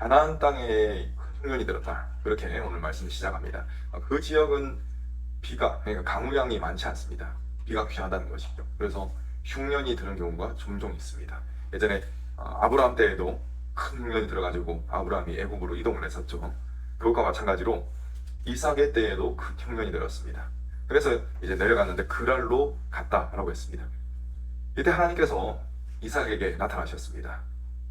가나안 땅에 흉년이 들었다. 그렇게 오늘 말씀을 시작합니다. 그 지역은 그러니까 강우량이 많지 않습니다. 비가 귀하다는 것이죠. 그래서 흉년이 드는 경우가 종종 있습니다. 예전에 아브라함 때에도 큰 흉년이 들어가지고 아브라함이 애굽으로 이동을 했었죠. 그것과 마찬가지로 이삭의 때에도 큰 흉년이 들었습니다. 그래서 이제 내려갔는데 그랄로 갔다라고 했습니다. 이때 하나님께서 이삭에게 나타나셨습니다.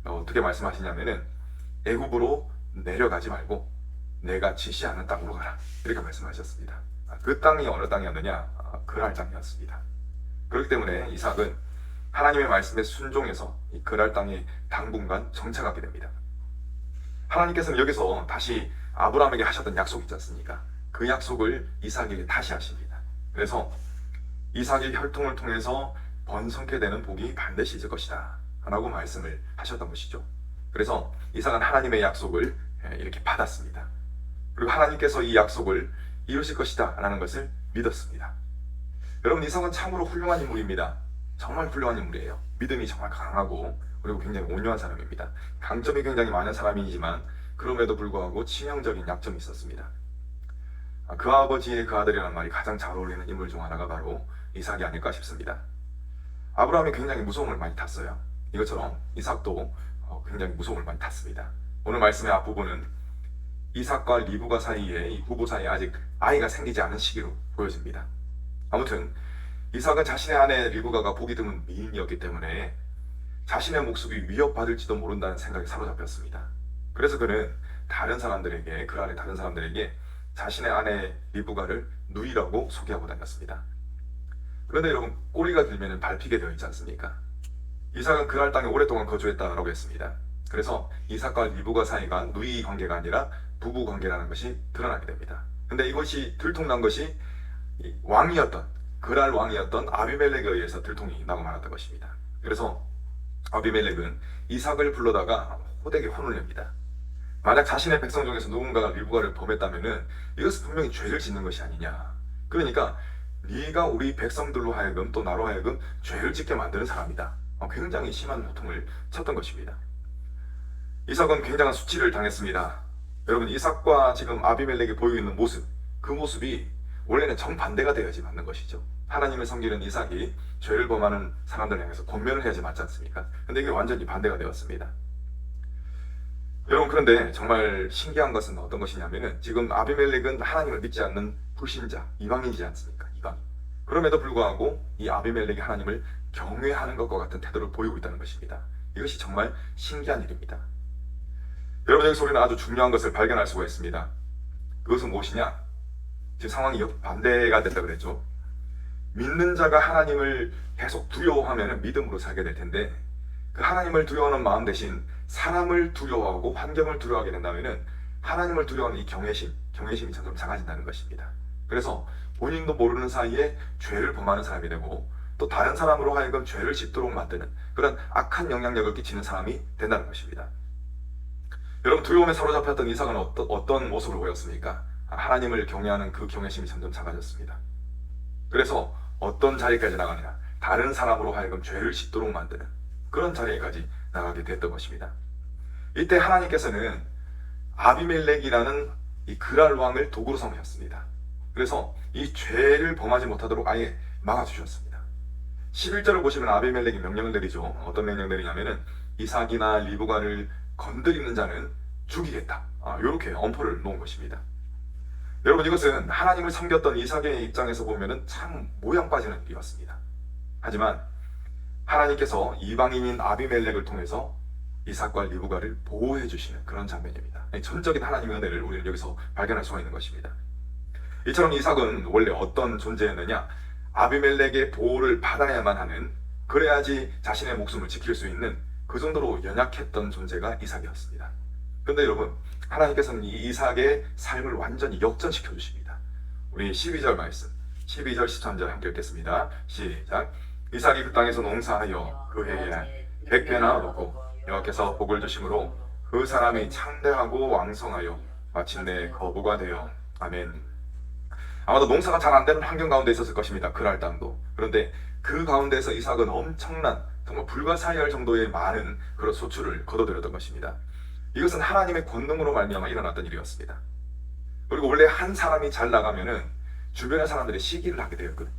어떻게 말씀하시냐면은 애굽으로 내려가지 말고 내가 지시하는 땅으로 가라, 이렇게 말씀하셨습니다. 그 땅이 어느 땅이었느냐? 그랄 땅이었습니다. 그렇기 때문에 이삭은 하나님의 말씀에 순종해서 이 그랄 땅에 당분간 정착하게 됩니다. 하나님께서는 여기서 다시 아브라함에게 하셨던 약속 있지 않습니까? 그 약속을 이삭에게 다시 하십니다. 그래서 이삭의 혈통을 통해서 번성케 되는 복이 반드시 있을 것이다 라고 말씀을 하셨던 것이죠. 그래서 이삭은 하나님의 약속을 이렇게 받았습니다. 그리고 하나님께서 이 약속을 이루실 것이다 라는 것을 믿었습니다. 여러분, 이삭은 참으로 훌륭한 인물입니다. 정말 훌륭한 인물이에요. 믿음이 정말 강하고 그리고 굉장히 온유한 사람입니다. 강점이 굉장히 많은 사람이지만 그럼에도 불구하고 치명적인 약점이 있었습니다. 그 아버지의 그 아들이라는 말이 가장 잘 어울리는 인물 중 하나가 바로 이삭이 아닐까 싶습니다. 아브라함이 굉장히 무서움을 많이 탔어요. 이것처럼 이삭도 굉장히 무서움을 많이 탔습니다. 오늘 말씀의 앞부분은 이삭과 리브가 사이에, 이 부부 사이에 아직 아이가 생기지 않은 시기로 보여집니다. 아무튼 이삭은 자신의 아내 리브가가 보기 드문 미인이었기 때문에 자신의 목숨이 위협받을지도 모른다는 생각에 사로잡혔습니다. 그래서 그는 그란의 다른 사람들에게 자신의 아내 리브가를 누이라고 소개하고 다녔습니다. 그런데 여러분, 꼬리가 길면 밟히게 되어 있지 않습니까? 이삭은 그랄 땅에 오랫동안 거주했다라고 했습니다. 그래서 이삭과 리브가 사이가 누이 관계가 아니라 부부 관계라는 것이 드러나게 됩니다. 근데 이것이 들통난 것이 그랄 왕이었던 아비멜렉에 의해서 들통이 나고 말았던 것입니다. 그래서 아비멜렉은 이삭을 불러다가 호되게 혼을 냅니다. 만약 자신의 백성 중에서 누군가가 리브가를 범했다면은 이것은 분명히 죄를 짓는 것이 아니냐. 그러니까 네가 우리 백성들로 하여금, 또 나로 하여금 죄를 짓게 만드는 사람이다. 굉장히 심한 고통을 쳤던 것입니다. 이삭은 굉장한 수치를 당했습니다. 여러분, 이삭과 지금 아비멜렉이 보이고 있는 모습, 그 모습이 원래는 정반대가 되어야지 맞는 것이죠. 하나님을 섬기는 이삭이 죄를 범하는 사람들을 향해서 권면을 해야지 맞지 않습니까? 근데 이게 완전히 반대가 되었습니다. 여러분, 그런데 정말 신기한 것은 어떤 것이냐면은 지금 아비멜렉은 하나님을 믿지 않는 불신자, 이방인이지 않습니까? 이방인. 그럼에도 불구하고 이 아비멜렉이 하나님을 경외하는 것과 같은 태도를 보이고 있다는 것입니다. 이것이 정말 신기한 일입니다. 여러분, 여기서 우리는 아주 중요한 것을 발견할 수가 있습니다. 그것은 무엇이냐? 지금 상황이 반대가 됐다 그랬죠. 믿는 자가 하나님을 계속 두려워하면 믿음으로 살게 될 텐데, 그 하나님을 두려워하는 마음 대신 사람을 두려워하고 환경을 두려워하게 된다면 하나님을 두려워하는 이 경외심이 점점 작아진다는 것입니다. 그래서 본인도 모르는 사이에 죄를 범하는 사람이 되고 또 다른 사람으로 하여금 죄를 짓도록 만드는 그런 악한 영향력을 끼치는 사람이 된다는 것입니다. 여러분, 두려움에 사로잡혔던 이삭은 어떤 모습을 보였습니까? 하나님을 경외하는 그 경외심이 점점 작아졌습니다. 그래서 어떤 자리까지 나가느냐? 다른 사람으로 하여금 죄를 짓도록 만드는 그런 자리에까지 나가게 됐던 것입니다. 이때 하나님께서는 아비멜렉이라는 이 그랄 왕을 도구로 삼으셨습니다. 그래서 이 죄를 범하지 못하도록 아예 막아주셨습니다. 11절을 보시면 아비멜렉이 명령을 내리죠. 어떤 명령을 내리냐면은 이삭이나 리브가를 건드리는 자는 죽이겠다. 이렇게 엄포를 놓은 것입니다. 여러분, 이것은 하나님을 섬겼던 이삭의 입장에서 보면은 참 모양 빠지는 일이었습니다. 하지만 하나님께서 이방인인 아비멜렉을 통해서 이삭과 리브가를 보호해 주시는 그런 장면입니다. 전적인 하나님의 은혜를 우리는 여기서 발견할 수가 있는 것입니다. 이처럼 이삭은 원래 어떤 존재였느냐? 아비멜렉의 보호를 받아야만 하는, 그래야지 자신의 목숨을 지킬 수 있는 그 정도로 연약했던 존재가 이삭이었습니다. 그런데 여러분, 하나님께서는 이 이삭의 삶을 완전히 역전시켜 주십니다. 우리 12절 말씀, 12절 13절 함께 읽겠습니다. 시작. 이삭이 그 땅에서 농사하여 그 해에 100배나 얻고 여호와께서 복을 주심으로 그 사람이 창대하고 왕성하여 마침내 거부가 되어. 아멘. 아마도 농사가 잘 안 되는 환경 가운데 있었을 것입니다. 그랄 땅도. 그런데 그 가운데서 이삭은 엄청난, 정말 불가사의할 정도의 많은 그런 소출을 거둬들였던 것입니다. 이것은 하나님의 권능으로 말미암아 일어났던 일이었습니다. 그리고 원래 한 사람이 잘 나가면은 주변의 사람들이 시기를 하게 되었거든요.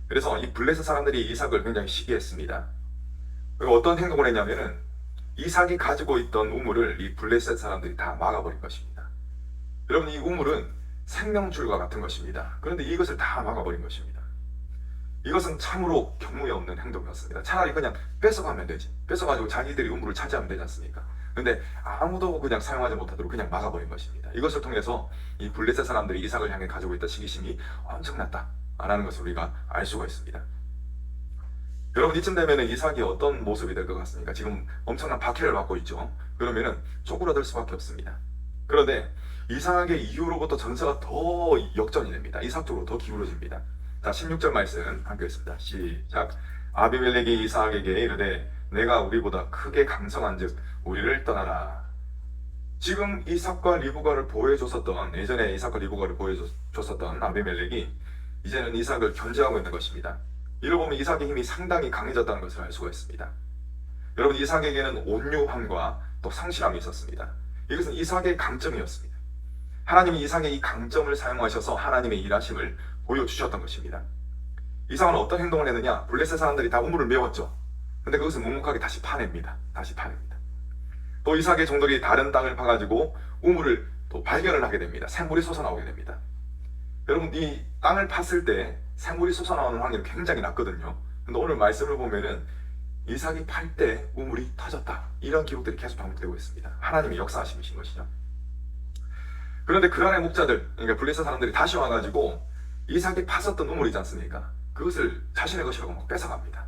그래서 이 블레셋 사람들이 이삭을 굉장히 시기했습니다. 그리고 어떤 행동을 했냐면은 이삭이 가지고 있던 우물을 이 블레셋 사람들이 다 막아버린 것입니다. 여러분, 이 우물은 생명줄과 같은 것입니다. 그런데 이것을 다 막아버린 것입니다. 이것은 참으로 경무에 없는 행동이었습니다. 차라리 그냥 뺏어가면 되지. 뺏어가지고 자기들이 우물을 차지하면 되지 않습니까? 근데 아무도 그냥 사용하지 못하도록 그냥 막아버린 것입니다. 이것을 통해서 이 블레셋 사람들이 이삭을 향해 가지고 있던 시기심이 엄청났다라는 것을 우리가 알 수가 있습니다. 여러분, 이쯤 되면 이삭이 어떤 모습이 될 것 같습니까? 지금 엄청난 박해를 받고 있죠. 그러면은 쪼그라들 수밖에 없습니다. 그런데 이삭의 이후로부터 전세가 더 역전이 됩니다. 이삭 쪽으로 더 기울어집니다. 자, 16절 말씀 함께 읽습니다. 시작. 아비멜렉이 이삭에게 이르되 내가 우리보다 크게 강성한즉 우리를 떠나라. 지금 이삭과 리브가를 보호해줬었던, 예전에 이삭과 리브가를 보호해줬었던 아비멜렉이 이제는 이삭을 견제하고 있는 것입니다. 이를 보면 이삭의 힘이 상당히 강해졌다는 것을 알 수가 있습니다. 여러분, 이삭에게는 온유함과 또 성실함이 있었습니다. 이것은 이삭의 강점이었습니다. 하나님이 이삭의 이 강점을 사용하셔서 하나님의 일하심을 보여주셨던 것입니다. 이삭은 어떤 행동을 했느냐? 블레셋 사람들이 다 우물을 메웠죠. 근데 그것을 묵묵하게 다시 파냅니다. 또 이삭의 종들이 다른 땅을 파가지고 우물을 또 발견을 하게 됩니다. 샘물이 솟아나오게 됩니다. 여러분, 이 땅을 팠을 때 샘물이 솟아나오는 확률이 굉장히 낮거든요. 근데 오늘 말씀을 보면은 이삭이 팔 때 우물이 터졌다, 이런 기록들이 계속 반복되고 있습니다. 하나님의 역사하심이신 것이죠. 그런데 그란의 목자들, 그러니까 블레셋 사람들이 다시 와가지고 이삭이 팠었던 우물이지 않습니까? 그것을 자신의 것이라고 막 뺏어갑니다.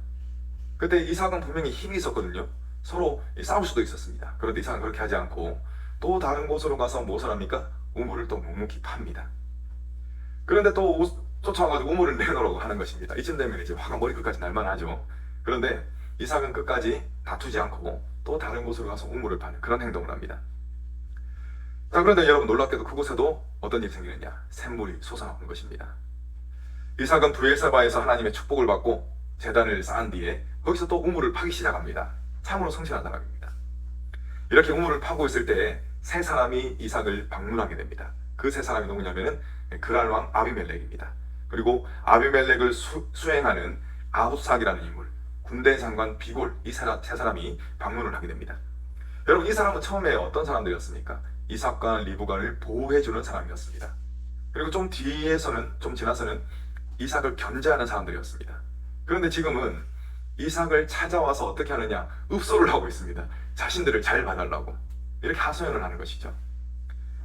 그때 이삭은 분명히 힘이 있었거든요. 서로 싸울 수도 있었습니다. 그런데 이삭은 그렇게 하지 않고 또 다른 곳으로 가서 무엇을 합니까? 우물을 또 묵묵히 팝니다. 그런데 또 쫓아와가지고 우물을 내놓으라고 하는 것입니다. 이쯤 되면 이제 화가 머리 끝까지 날만하죠. 그런데 이삭은 끝까지 다투지 않고 또 다른 곳으로 가서 우물을 파는 그런 행동을 합니다. 자, 그런데 여러분, 놀랍게도 그곳에도 어떤 일이 생기느냐? 샘물이 솟아나오는 것입니다. 이삭은 브엘세바에서 하나님의 축복을 받고 제단을 쌓은 뒤에 거기서 또 우물을 파기 시작합니다. 참으로 성실한 사람입니다. 이렇게 우물을 파고 있을 때 세 사람이 이삭을 방문하게 됩니다. 그 세 사람이 누구냐면은 그랄 왕 아비멜렉입니다. 그리고 아비멜렉을 수행하는 아후삭이라는 인물, 군대 장관 비골, 이 세 사람이 방문을 하게 됩니다. 여러분, 이 사람은 처음에 어떤 사람들이었습니까? 이삭과 리브가를 보호해주는 사람이었습니다. 그리고 좀 지나서는 이삭을 견제하는 사람들이었습니다. 그런데 지금은 이삭을 찾아와서 어떻게 하느냐? 읍소를 하고 있습니다. 자신들을 잘 봐달라고 이렇게 하소연을 하는 것이죠.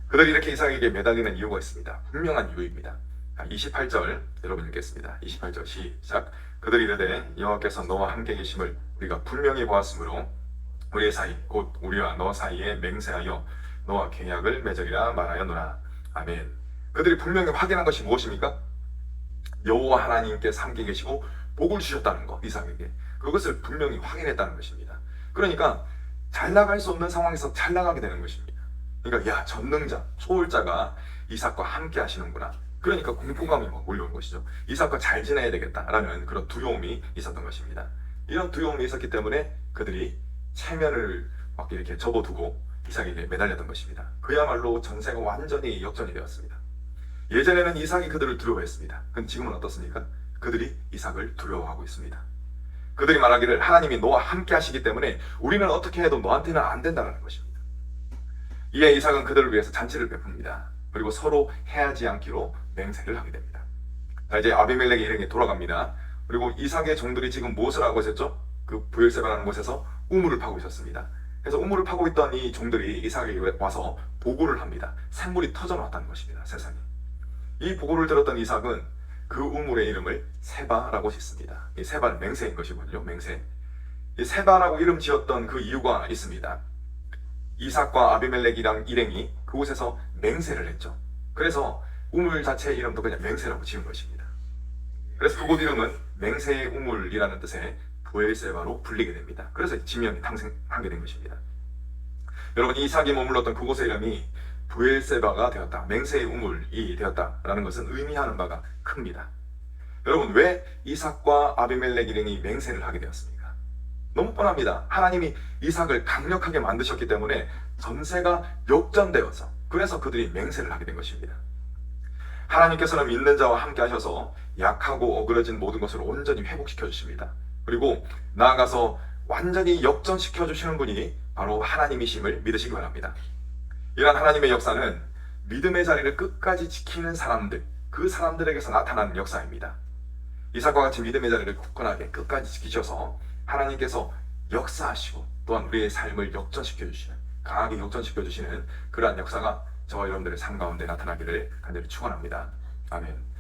그들이 이렇게 이삭에게 매달리는 이유가 있습니다. 분명한 이유입니다. 28절 여러분 읽겠습니다. 28절 시작. 그들이 이르되 여호와께서 너와 함께 계심을 우리가 분명히 보았으므로 우리의 사이 곧 우리와 너 사이에 맹세하여 너와 계약을 맺으리라 말하였노라. 아멘. 그들이 분명히 확인한 것이 무엇입니까? 여호와 하나님께서 함께 계시고 복을 주셨다는 것, 이삭에게. 그것을 분명히 확인했다는 것입니다. 그러니까 잘 나갈 수 없는 상황에서 잘 나가게 되는 것입니다. 그러니까 야, 전능자, 초월자가 이삭과 함께 하시는구나. 그러니까 공포감이 막 몰려온 것이죠. 이삭과 잘 지내야 되겠다라는 그런 두려움이 있었던 것입니다. 이런 두려움이 있었기 때문에 그들이 체면을 막 이렇게 접어두고 이삭에게 매달렸던 것입니다. 그야말로 전세가 완전히 역전이 되었습니다. 예전에는 이삭이 그들을 두려워했습니다. 그런데 지금은 어떻습니까? 그들이 이삭을 두려워하고 있습니다. 그들이 말하기를 하나님이 너와 함께 하시기 때문에 우리는 어떻게 해도 너한테는 안 된다는 것입니다. 이에 이삭은 그들을 위해서 잔치를 베풉니다. 그리고 서로 해하지 않기로 맹세를 하게 됩니다. 자, 이제 아비멜렉의 일행이 돌아갑니다. 그리고 이삭의 종들이 지금 무엇을 하고 있었죠? 그 브엘세바라는 곳에서 우물을 파고 있었습니다. 그래서 우물을 파고 있던 이 종들이 이삭에게 와서 보고를 합니다. 샘물이 터져나왔다는 것입니다. 세상에. 이 보고를 들었던 이삭은 그 우물의 이름을 세바라고 짓습니다. 이 세바는 맹세인 것이군요. 맹세. 이 세바라고 이름 지었던 그 이유가 있습니다. 이삭과 아비멜렉이랑 일행이 그곳에서 맹세를 했죠. 그래서 우물 자체의 이름도 그냥 맹세라고 지은 것입니다. 그래서 그곳 이름은 맹세의 우물이라는 뜻의 브엘세바로 불리게 됩니다. 그래서 지명이 탄생하게 된 것입니다. 여러분, 이삭이 머물렀던 그곳의 이름이 브엘세바가 되었다, 맹세의 우물이 되었다라는 것은 의미하는 바가 큽니다. 여러분, 왜 이삭과 아비멜렉 일행이 맹세를 하게 되었습니까? 너무 뻔합니다. 하나님이 이삭을 강력하게 만드셨기 때문에 전세가 역전되어서 그래서 그들이 맹세를 하게 된 것입니다. 하나님께서는 믿는 자와 함께 하셔서 약하고 어그러진 모든 것을 온전히 회복시켜 주십니다. 그리고 나아가서 완전히 역전시켜 주시는 분이 바로 하나님이심을 믿으시기 바랍니다. 이러한 하나님의 역사는 믿음의 자리를 끝까지 지키는 사람들, 그 사람들에게서 나타나는 역사입니다. 이삭과 같이 믿음의 자리를 굳건하게 끝까지 지키셔서 하나님께서 역사하시고 또한 우리의 삶을 역전시켜 주시는, 강하게 역전시켜 주시는 그러한 역사가 저와 여러분들의 삶 가운데 나타나기를 간절히 축원합니다. 아멘.